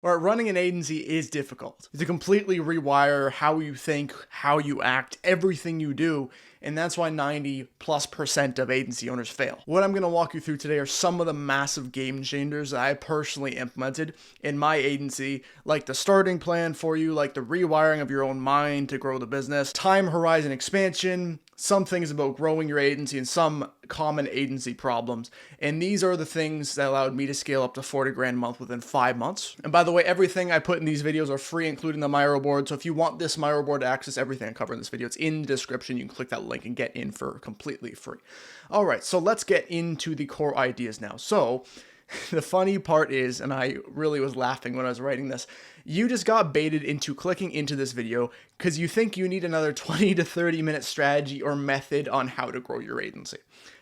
Or running an agency is difficult. To completely rewire how you think, how you act, everything you do, and that's why 90+% of agency owners fail. What I'm going to walk you through today are some of the massive game changers that I personally implemented in my agency, like the starting plan for you, like the rewiring of your own mind to grow the business, time horizon expansion, some things about growing your agency, and some common agency problems. And these are the things that allowed me to scale up to 40 grand a month within 5 months. And by the way, everything I put in these videos are free, including the Miro board. So if you want this Miro board to access everything I cover in this video, it's in the description. You can click that link and get in for completely free. All right, so let's get into the core ideas now. So the funny part is, and I really was laughing when I was writing this, you just got baited into clicking into this video because you think you need another 20 to 30 minute strategy or method on how to grow your agency.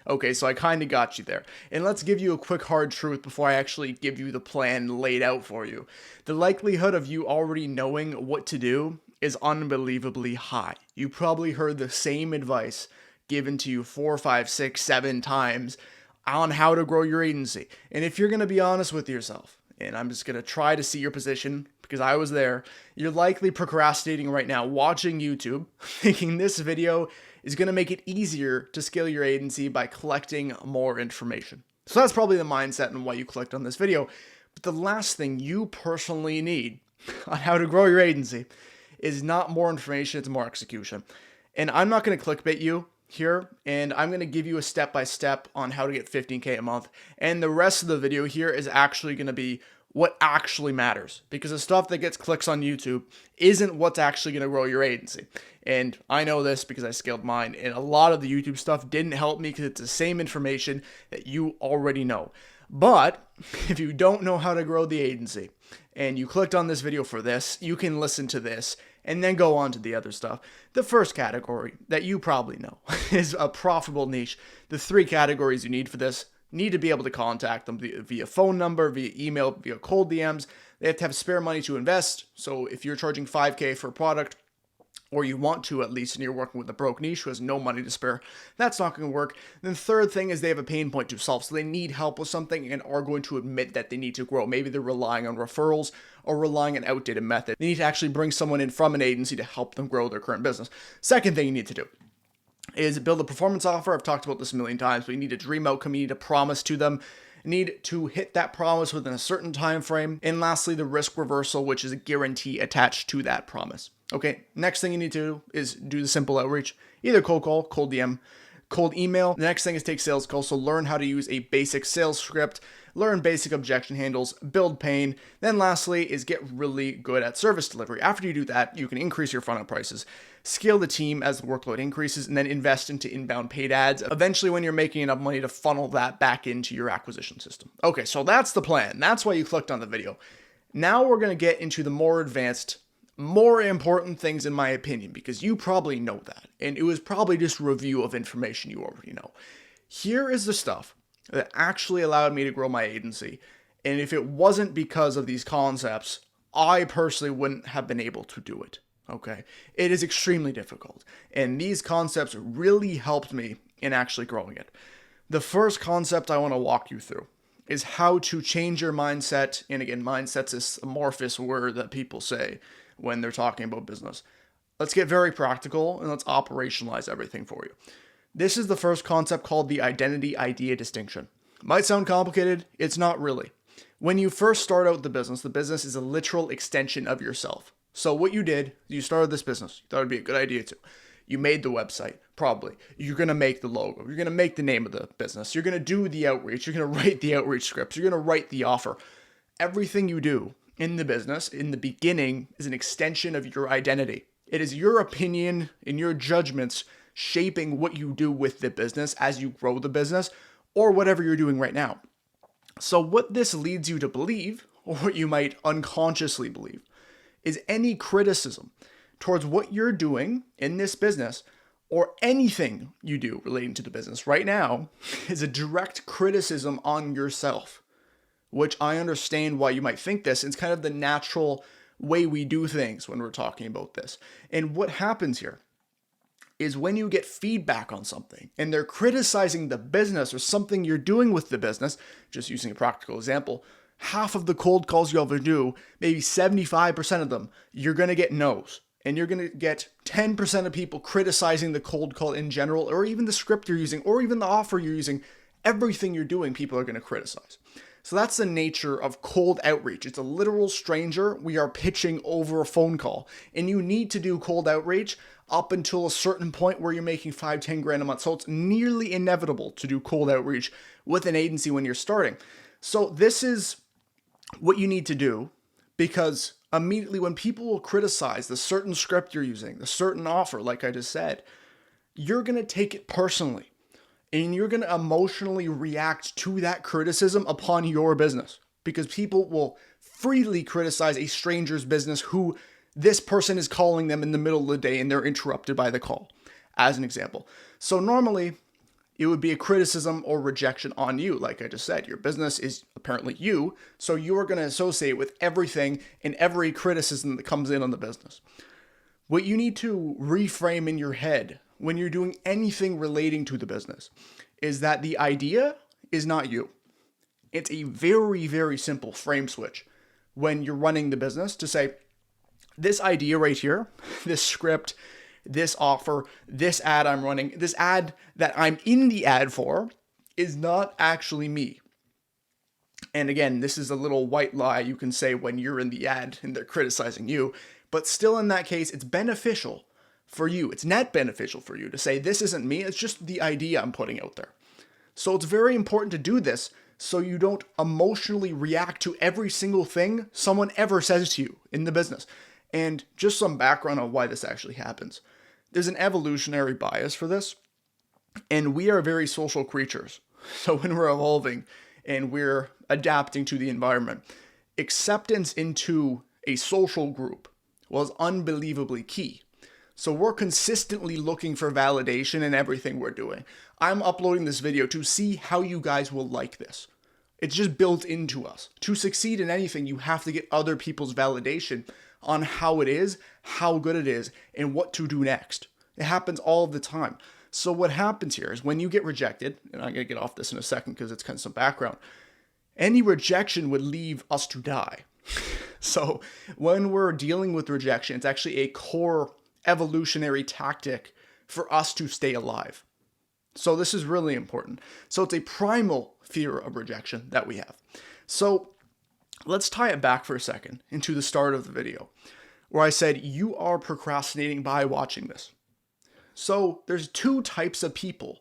Okay, so I kind of got you there. And let's give you a quick hard truth before I actually give you the plan laid out for you. The likelihood of you already knowing what to do is unbelievably high. You probably heard the same advice given to you 4, 5, 6, 7 times on how to grow your agency. And if you're going to be honest with yourself, and I'm just going to try to see your position because I was there, you're likely procrastinating right now, watching YouTube, thinking this video is going to make it easier to scale your agency by collecting more information. So that's probably the mindset and why you clicked on this video. But the last thing you personally need on how to grow your agency is not more information, it's more execution. And I'm not going to clickbait you here, and I'm going to give you a step-by-step on how to get 15K a month. And the rest of the video here is actually going to be what actually matters, because the stuff that gets clicks on YouTube isn't what's actually going to grow your agency. And I know this because I scaled mine, and a lot of the YouTube stuff didn't help me because it's the same information that you already know. But if you don't know how to grow the agency and you clicked on this video for this, you can listen to this and then go on to the other stuff. The first category that you probably know is a profitable niche. The 3 categories you need for this: need to be able to contact them via phone number, via email, via cold DMs. They have to have spare money to invest. So if you're charging 5K for a product, or you want to at least, and you're working with a broke niche who has no money to spare, that's not going to work. Then the third thing is they have a pain point to solve. So they need help with something and are going to admit that they need to grow. Maybe they're relying on referrals or relying on outdated method. They need to actually bring someone in from an agency to help them grow their current business. Second thing you need to do is build a performance offer. I've talked about this a million times, but you need a dream outcome. You need a promise to them. You need to hit that promise within a certain time frame. And lastly, the risk reversal, which is a guarantee attached to that promise. Okay, next thing you need to do is do the simple outreach, either cold call, cold DM, cold email. The next thing is take sales calls. So learn how to use a basic sales script, learn basic objection handles, build pain. Then lastly is get really good at service delivery. After you do that, you can increase your funnel prices, scale the team as the workload increases, and then invest into inbound paid ads. Eventually, when you're making enough money to funnel that back into your acquisition system. Okay, so that's the plan. That's why you clicked on the video. Now we're going to get into the more advanced, more important things in my opinion, because you probably know that. And it was probably just a review of information you already know. Here is the stuff that actually allowed me to grow my agency. And if it wasn't because of these concepts, I personally wouldn't have been able to do it. Okay. It is extremely difficult. And these concepts really helped me in actually growing it. The first concept I want to walk you through is how to change your mindset. And again, mindset's this amorphous word that people say when they're talking about business. Let's get very practical and let's operationalize everything for you. This is the first concept called the identity idea distinction. Might sound complicated, it's not really. When you first start out the business is a literal extension of yourself. So what you did, you started this business. You thought it'd be a good idea to. You made the website, probably. You're going to make the logo. You're going to make the name of the business. You're going to do the outreach. You're going to write the outreach scripts. You're going to write the offer. Everything you do in the business, in the beginning, is an extension of your identity. It is your opinion and your judgments shaping what you do with the business as you grow the business or whatever you're doing right now. So what this leads you to believe, or what you might unconsciously believe, is any criticism towards what you're doing in this business or anything you do relating to the business right now is a direct criticism on yourself. Which I understand why you might think this. It's kind of the natural way we do things when we're talking about this. And what happens here is when you get feedback on something and they're criticizing the business or something you're doing with the business, just using a practical example, half of the cold calls you ever do, maybe 75% of them, you're going to get no's. And you're going to get 10% of people criticizing the cold call in general, or even the script you're using, or even the offer you're using. Everything you're doing, people are going to criticize. So that's the nature of cold outreach. It's a literal stranger we are pitching over a phone call. And you need to do cold outreach up until a certain point where you're making 5-10 grand a month. So it's nearly inevitable to do cold outreach with an agency when you're starting. So this is what you need to do, because immediately when people will criticize the certain script you're using, the certain offer, like I just said, you're going to take it personally. And you're going to emotionally react to that criticism upon your business, because people will freely criticize a stranger's business who this person is calling them in the middle of the day and they're interrupted by the call, as an example. So normally it would be a criticism or rejection on you. Like I just said, your business is apparently you, so you're going to associate with everything and every criticism that comes in on the business. What you need to reframe in your head when you're doing anything relating to the business is that the idea is not you. It's a very, very simple frame switch when you're running the business to say, this idea right here, this script, this offer, this ad I'm running, this ad that I'm in the ad for is not actually me. And again, this is a little white lie you can say when you're in the ad and they're criticizing you, but still in that case, it's beneficial for you. It's net beneficial for you to say, this isn't me, it's just the idea I'm putting out there. So it's very important to do this so you don't emotionally react to every single thing someone ever says to you in the business. And just some background on why this actually happens. There's an evolutionary bias for this, and we are very social creatures. So when we're evolving and we're adapting to the environment, acceptance into a social group was unbelievably key. So we're consistently looking for validation in everything we're doing. I'm uploading this video to see how you guys will like this. It's just built into us. To succeed in anything, you have to get other people's validation on how it is, how good it is, and what to do next. It happens all the time. So what happens here is when you get rejected, and I'm going to get off this in a second because it's kind of some background, any rejection would leave us to die. So when we're dealing with rejection, it's actually a core evolutionary tactic for us to stay alive. So this is really important. So it's a primal fear of rejection that we have. So let's tie it back for a second into the start of the video where I said you are procrastinating by watching this. So there's two types of people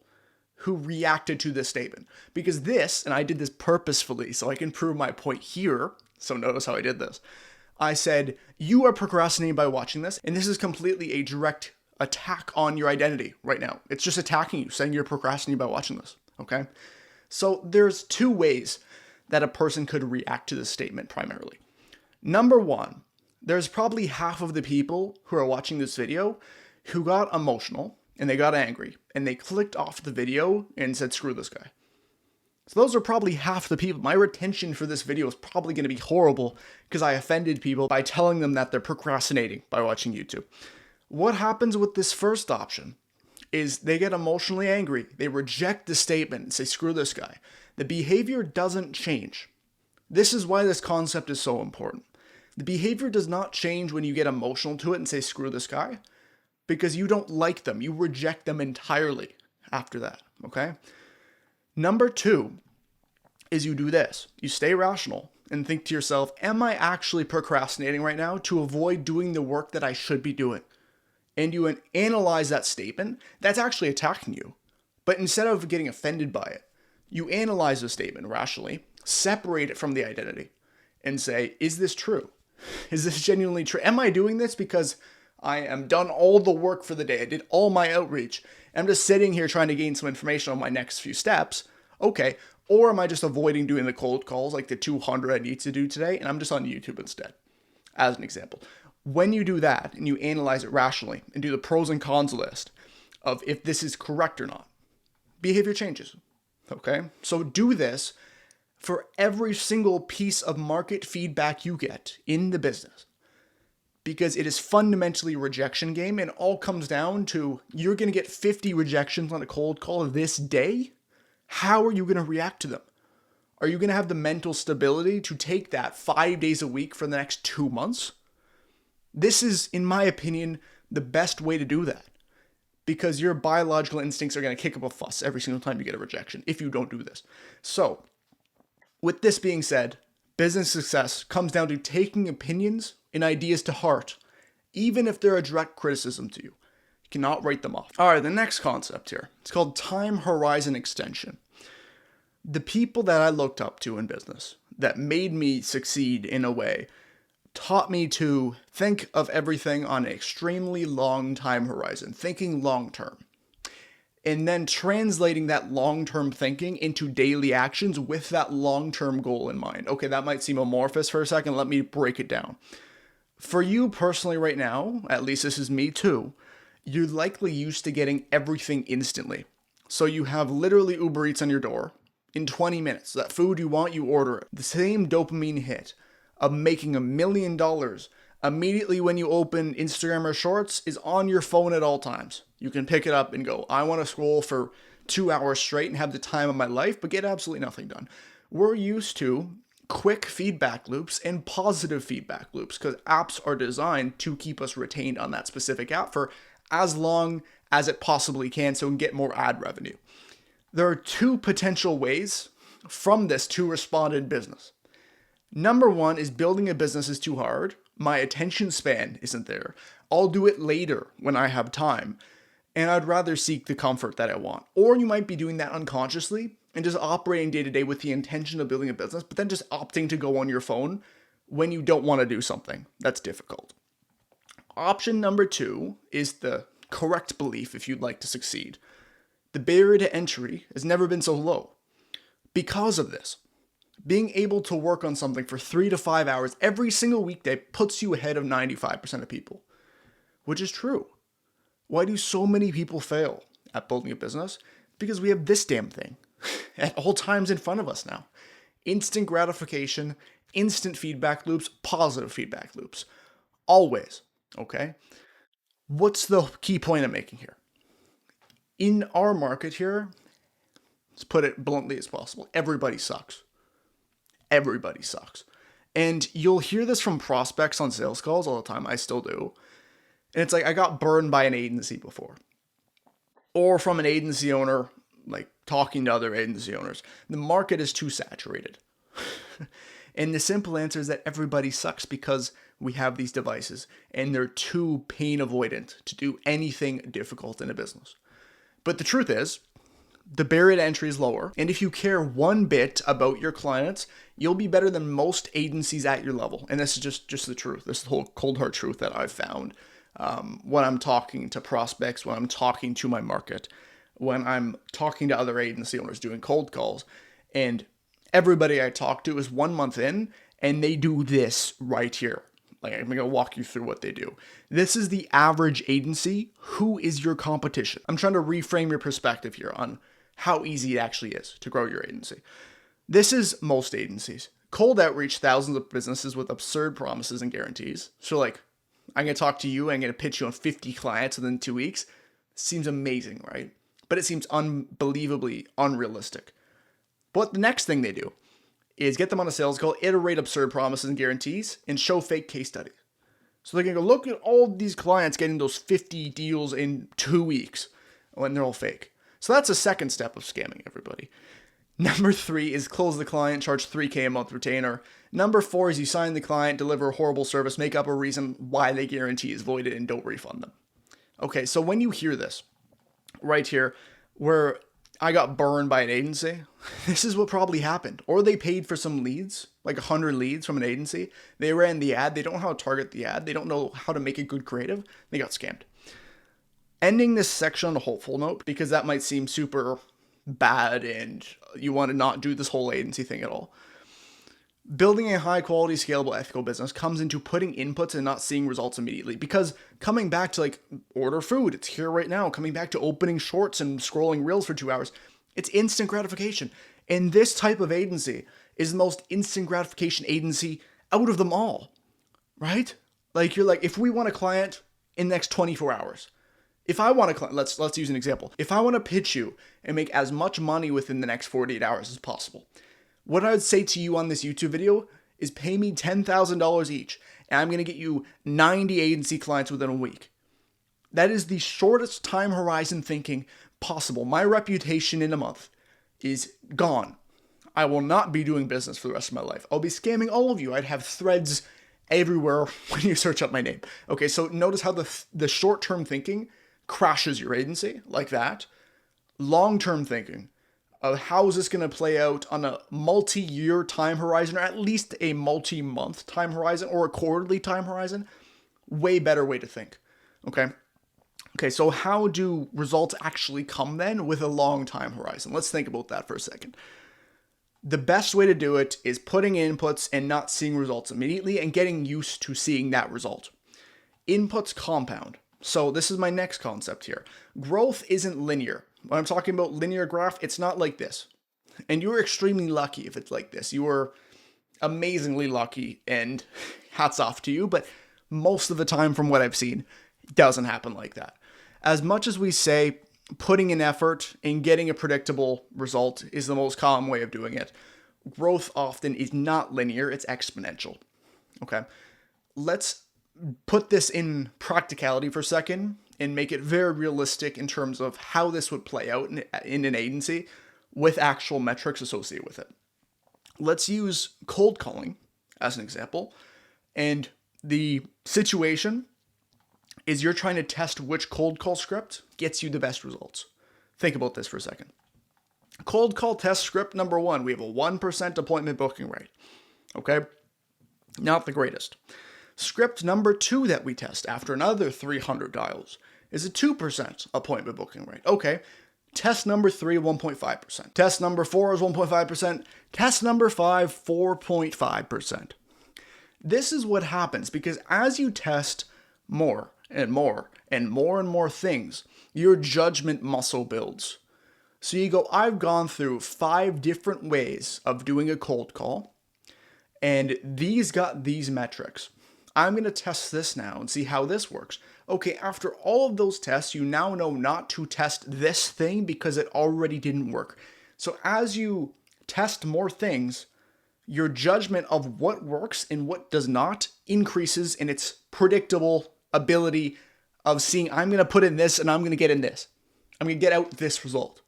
who reacted to this statement, because this, and I did this purposefully so I can prove my point here. So notice how I did this. I said, you are procrastinating by watching this, and this is completely a direct attack on your identity right now. It's just attacking you, saying you're procrastinating by watching this, okay? So there's two ways that a person could react to this statement primarily. Number one, there's probably half of the people who are watching this video who got emotional, and they got angry, and they clicked off the video and said, screw this guy. So those are probably half the people. My retention for this video is probably going to be horrible because I offended people by telling them that they're procrastinating by watching YouTube. What happens with this first option is they get emotionally angry. They reject the statement and say, screw this guy. The behavior doesn't change. This is why this concept is so important. The behavior does not change when you get emotional to it and say, screw this guy, because you don't like them. You reject them entirely after that, okay? Number two is you do this. You stay rational and think to yourself, am I actually procrastinating right now to avoid doing the work that I should be doing? And you analyze that statement that's actually attacking you. But instead of getting offended by it, you analyze the statement rationally, separate it from the identity, and say, is this true? Is this genuinely true? Am I doing this because I am done all the work for the day? I did all my outreach. I'm just sitting here trying to gain some information on my next few steps. Okay. Or am I just avoiding doing the cold calls like the 200 I need to do today, and I'm just on YouTube instead, as an example. When you do that and you analyze it rationally and do the pros and cons list of if this is correct or not, behavior changes. Okay. So do this for every single piece of market feedback you get in the business, because it is fundamentally a rejection game, and all comes down to you're going to get 50 rejections on a cold call this day. How are you going to react to them? Are you going to have the mental stability to take that 5 days a week for the next 2 months? This is, in my opinion, the best way to do that, because your biological instincts are going to kick up a fuss every single time you get a rejection if you don't do this. So, with this being said, business success comes down to taking opinions and ideas to heart, even if they're a direct criticism to you. You cannot write them off. All right, the next concept here. It's called time horizon extension. The people that I looked up to in business that made me succeed in a way taught me to think of everything on an extremely long time horizon, thinking long term, and then translating that long-term thinking into daily actions with that long-term goal in mind. Okay, that might seem amorphous for a second. Let me break it down. For you personally right now, at least this is me too, you're likely used to getting everything instantly. So you have literally Uber Eats on your door in 20 minutes. That food you want, you order it. The same dopamine hit of making $1 million immediately when you open Instagram or Shorts is on your phone at all times. You can pick it up and go, I want to scroll for 2 hours straight and have the time of my life, but get absolutely nothing done. We're used to quick feedback loops and positive feedback loops because apps are designed to keep us retained on that specific app for as long as it possibly can so we can get more ad revenue. There are 2 potential ways from this to respond in business. Number 1 is building a business is too hard. My attention span isn't there. I'll do it later when I have time. And I'd rather seek the comfort that I want. Or you might be doing that unconsciously and just operating day to day with the intention of building a business, but then just opting to go on your phone when you don't want to do something that's difficult. Option number 2 is the correct belief if you'd like to succeed. The barrier to entry has never been so low. Because of this, being able to work on something for 3 to 5 hours every single weekday puts you ahead of 95% of people, which is true. Why do so many people fail at building a business? Because we have this damn thing at all times in front of us now. Instant gratification, instant feedback loops, positive feedback loops. Always, okay? What's the key point I'm making here? In our market here, let's put it bluntly as possible, everybody sucks. Everybody sucks. And you'll hear this from prospects on sales calls all the time. I still do. And it's like, I got burned by an agency before. Or from an agency owner, like talking to other agency owners. The market is too saturated. And the simple answer is that everybody sucks because we have these devices and they're too pain avoidant to do anything difficult in a business. But the truth is, the barrier to entry is lower. And if you care one bit about your clients, you'll be better than most agencies at your level. And this is just the truth. This is the whole cold hard truth that I've found. When I'm talking to prospects, when I'm talking to my market, when I'm talking to other agency owners doing cold calls, and everybody I talk to is 1 month in and they do this right here. Like, I'm going to walk you through what they do. This is the average agency. Who is your competition? I'm trying to reframe your perspective here on how easy it actually is to grow your agency. This is most agencies. Cold outreach thousands of businesses with absurd promises and guarantees. So like, I'm going to talk to you, I'm going to pitch you on 50 clients within 2 weeks. Seems amazing, right? But it seems unbelievably unrealistic. But the next thing they do is get them on a sales call, iterate absurd promises and guarantees, and show fake case studies. So they're going to go, look at all these clients getting those 50 deals in 2 weeks when they're all fake. So that's a second step of scamming everybody. Number 3 is close the client, charge $3,000 a month retainer. Number 4 is you sign the client, deliver a horrible service, make up a reason why the guarantee is voided, and don't refund them. Okay, so when you hear this right here, where I got burned by an agency, this is what probably happened. Or they paid for some leads, like 100 leads from an agency. They ran the ad. They don't know how to target the ad. They don't know how to make a good creative. They got scammed. Ending this section on a hopeful note, because that might seem super bad and you want to not do this whole agency thing at all. Building a high quality, scalable, ethical business comes into putting inputs and not seeing results immediately. Because coming back to like order food, it's here right now. Coming back to opening Shorts and scrolling reels for 2 hours, it's instant gratification. And this type of agency is the most instant gratification agency out of them all, right? Like you're like, if we want a client in the next 24 hours, if I want a client, let's use an example. If I want to pitch you and make as much money within the next 48 hours as possible, What I would say to you on this YouTube video is pay me $10,000 each, and I'm going to get you 90 agency clients within a week. That is the shortest time horizon thinking possible. My reputation in a month is gone. I will not be doing business for the rest of my life. I'll be scamming all of you. I'd have threads everywhere when you search up my name. Okay, so notice how the short-term thinking crashes your agency like that. Long-term thinking of how is this going to play out on a multi-year time horizon, or at least a multi-month time horizon, or a quarterly time horizon, way better way to think. Okay, so how do results actually come then with a long time horizon? Let's think about that for a second. The best way to do it is putting inputs and not seeing results immediately and getting used to seeing that result. Inputs compound. So this is my next concept here. Growth isn't linear. When I'm talking about linear graph, it's not like this. And you're extremely lucky if it's like this. You are amazingly lucky, and hats off to you, but most of the time from what I've seen, it doesn't happen like that. As much as we say putting in effort and getting a predictable result is the most common way of doing it, growth often is not linear, it's exponential. Okay, let's put this in practicality for a second and make it very realistic in terms of how this would play out in an agency with actual metrics associated with it. Let's use cold calling as an example. And the situation is you're trying to test which cold call script gets you the best results. Think about this for a second. Cold call test script number 1, we have a 1% appointment booking rate. Okay, not the greatest. Script number 2 that we test after another 300 dials is a 2% appointment booking rate. Okay, test number 3, 1.5%. Test number 4 is 1.5%. Test number 5, 4.5%. This is what happens because as you test more and more and more and more things, your judgment muscle builds. So you go, I've gone through 5 different ways of doing a cold call, and these got these metrics. I'm going to test this now and see how this works. Okay, after all of those tests, you now know not to test this thing because it already didn't work. So as you test more things, your judgment of what works and what does not increases in its predictable ability of seeing, I'm going to put in this and I'm going to get in this. I'm going to get out this result.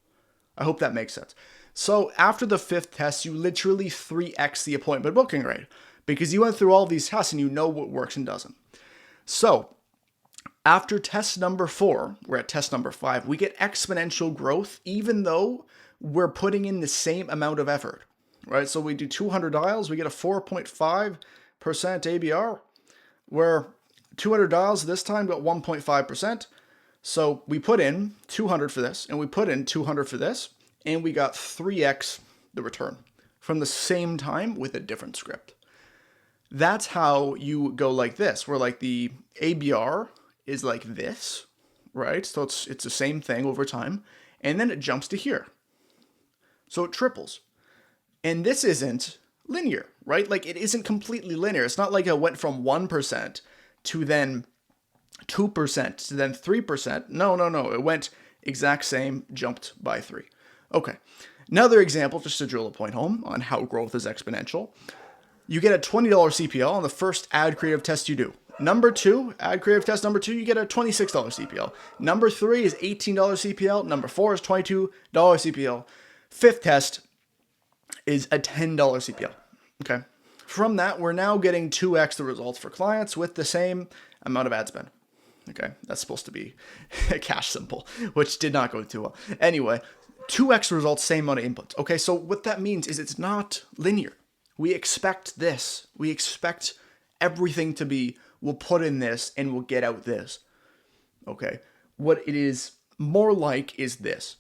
I hope that makes sense. So after the 5th test, you literally 3x the appointment booking rate because you went through all these tests and you know what works and doesn't. So after test number 4, we're at test number 5, we get exponential growth even though we're putting in the same amount of effort, right? So we do 200 dials, we get a 4.5% ABR, where 200 dials this time got 1.5%. So we put in 200 for this, and we put in 200 for this, and we got 3x the return from the same time with a different script. That's how you go like this, where like the ABR is like this, right? So it's the same thing over time, and then it jumps to here. So it triples. And this isn't linear, right? Like it isn't completely linear. It's not like it went from 1% to then 2% to then 3%. No. It went exact same, jumped by 3. Okay. Another example, just to drill a point home on how growth is exponential. You get a $20 CPL on the first ad creative test you do. Number 2, ad creative test number 2, you get a $26 CPL. Number 3 is $18 CPL. Number 4 is $22 CPL. 5th test is a $10 CPL. Okay. From that, we're now getting 2x the results for clients with the same amount of ad spend. Okay, that's supposed to be a cash symbol, which did not go too well. Anyway, 2x results, same amount of inputs. Okay, so what that means is it's not linear. We expect this. We expect everything to be, we'll put in this and we'll get out this. Okay, what it is more like is this.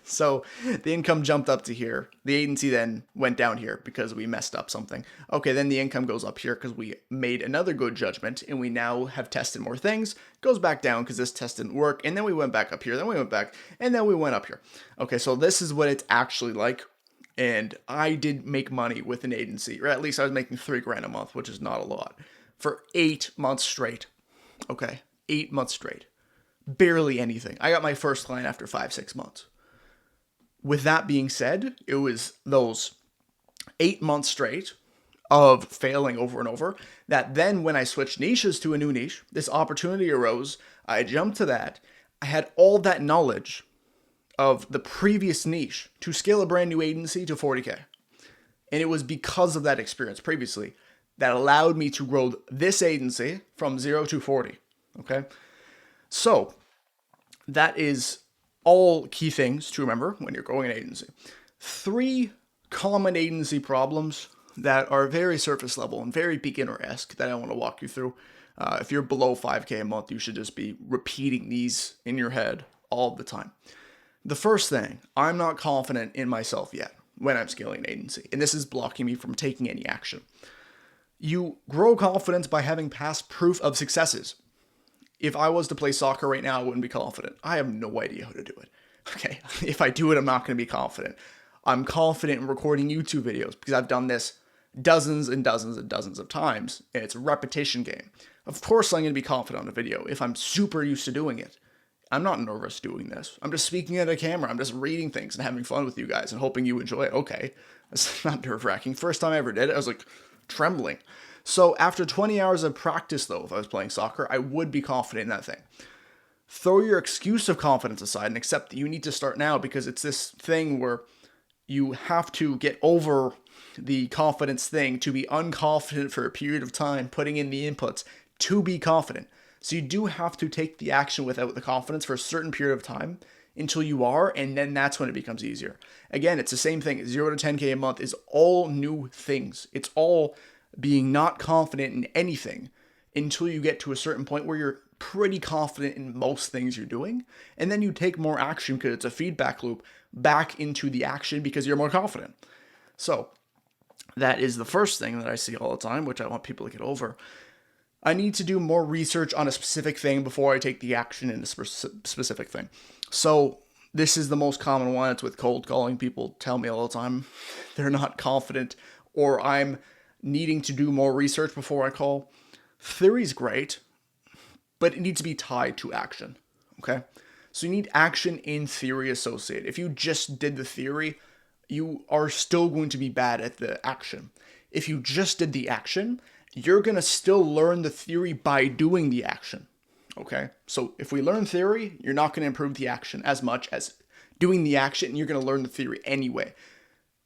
So the income jumped up to here. The agency then went down here because we messed up something. Okay, then the income goes up here because we made another good judgment and we now have tested more things. Goes back down because this test didn't work. And then we went back up here. Then we went back and then we went up here. Okay, so this is what it's actually like. And I did make money with an agency, or at least I was making $3,000 a month, which is not a lot, for 8 months straight. Okay, 8 months straight. Barely anything. I got my first client after 5-6 months. With that being said, it was those 8 months straight of failing over and over, that then when I switched niches to a new niche, this opportunity arose. I jumped to that. I had all that knowledge of the previous niche to scale a brand new agency to 40K. And it was because of that experience previously that allowed me to grow this agency from 0 to 40. Okay. So that is all key things to remember when you're growing an agency. 3 common agency problems that are very surface level and very beginner-esque that I want to walk you through. If you're below 5K a month, you should just be repeating these in your head all the time. The first thing, I'm not confident in myself yet when I'm scaling an agency, and this is blocking me from taking any action. You grow confidence by having past proof of successes. If I was to play soccer right now, I wouldn't be confident. I have no idea how to do it. Okay, if I do it, I'm not going to be confident. I'm confident in recording YouTube videos because I've done this dozens and dozens and dozens of times, and it's a repetition game. Of course I'm going to be confident on a video if I'm super used to doing it. I'm not nervous doing this. I'm just speaking at a camera. I'm just reading things and having fun with you guys and hoping you enjoy it. Okay, that's not nerve-wracking. First time I ever did it, I was like trembling. So after 20 hours of practice, though, if I was playing soccer, I would be confident in that thing. Throw your excuse of confidence aside and accept that you need to start now, because it's this thing where you have to get over the confidence thing to be unconfident for a period of time, putting in the inputs to be confident. So you do have to take the action without the confidence for a certain period of time until you are, and then that's when it becomes easier. Again, it's the same thing. 0 to 10K a month is all new things. It's all being not confident in anything until you get to a certain point where you're pretty confident in most things you're doing. And then you take more action because it's a feedback loop back into the action because you're more confident. So that is the first thing that I see all the time, which I want people to get over. I need to do more research on a specific thing before I take the action in a specific thing. So this is the most common one. It's with cold calling. People tell me all the time they're not confident, or I'm needing to do more research before I call. Theory's great, but it needs to be tied to action. Okay? So you need action in theory associated. If you just did the theory, you are still going to be bad at the action. If you just did the action, you're going to still learn the theory by doing the action. Okay? So if we learn theory, you're not going to improve the action as much as doing the action, and you're going to learn the theory anyway.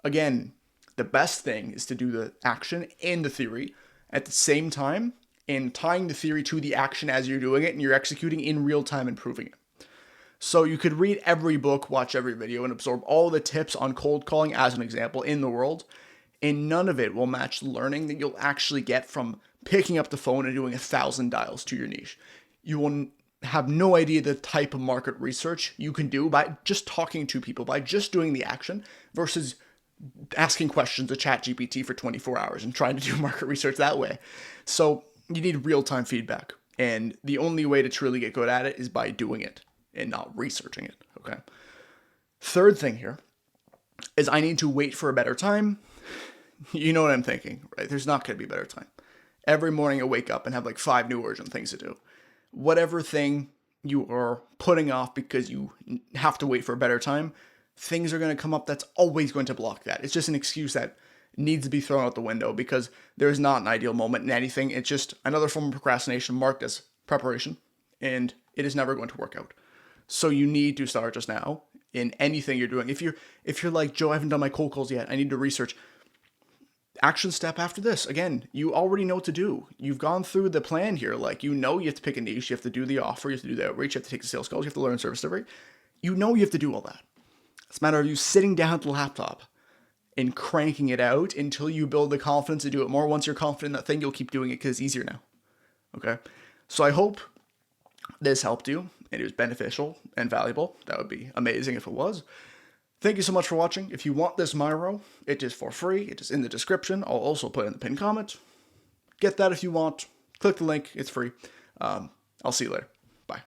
Again, the best thing is to do the action and the theory at the same time, and tying the theory to the action as you're doing it, and you're executing in real time, improving it. So you could read every book, watch every video, and absorb all the tips on cold calling as an example in the world, and none of it will match the learning that you'll actually get from picking up the phone and doing 1,000 dials to your niche. You will have no idea the type of market research you can do by just talking to people, by just doing the action, versus asking questions to ChatGPT for 24 hours and trying to do market research that way. So you need real-time feedback, and the only way to truly get good at it is by doing it and not researching it, okay? Third thing here is I need to wait for a better time. You know what I'm thinking, right? There's not going to be a better time. Every morning I wake up and have like 5 new urgent things to do. Whatever thing you are putting off because you have to wait for a better time, things are going to come up that's always going to block that. It's just an excuse that needs to be thrown out the window because there's not an ideal moment in anything. It's just another form of procrastination marked as preparation, and it is never going to work out. So you need to start just now in anything you're doing. If you're like, Joe, I haven't done my cold calls yet, I need to research. Action step after this. Again, you already know what to do. You've gone through the plan here. Like, you know you have to pick a niche, you have to do the offer, you have to do the outreach, you have to take the sales calls, you have to learn service delivery. You know you have to do all that. It's a matter of you sitting down at the laptop and cranking it out until you build the confidence to do it more. Once you're confident in that thing, you'll keep doing it because it's easier now. Okay? So I hope this helped you and it was beneficial and valuable. That would be amazing if it was. Thank you so much for watching. If you want this Miro, it is for free. It is in the description. I'll also put it in the pinned comment. Get that if you want. Click the link. It's free. I'll see you later.